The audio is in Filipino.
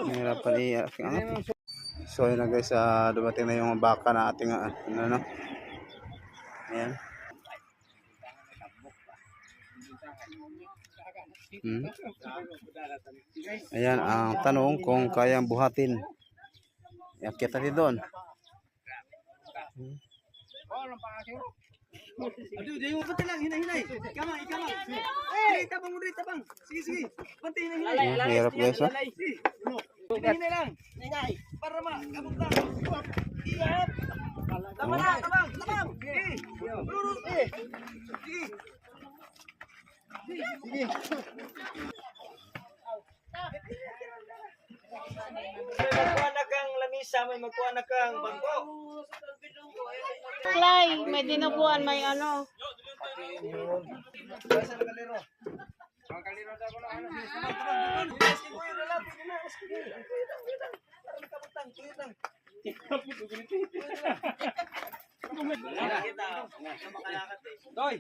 Nahirapan ano? So yun na guys, dumating na yung baka na ating ano. Ayan. Ayan ang tanong kung kayang buhatin. Yakit natin doon. Aduh, dia mau betul lang, hinay-hinay. Kamang, ikamang. Eh, tabang mo dito, tabang. Sige, sige. Pati hinay-hinay. Hirap guys, ha? Hinay lang. Hinay. Para kabog lang. Iyap. Tama na, tabang, tabang. Eh. Lurus, eh. Sige. Sige. Magkuha na kang lamisa, may magkuha na kang bangko. Clay, may dinuguan, may ano. Toy.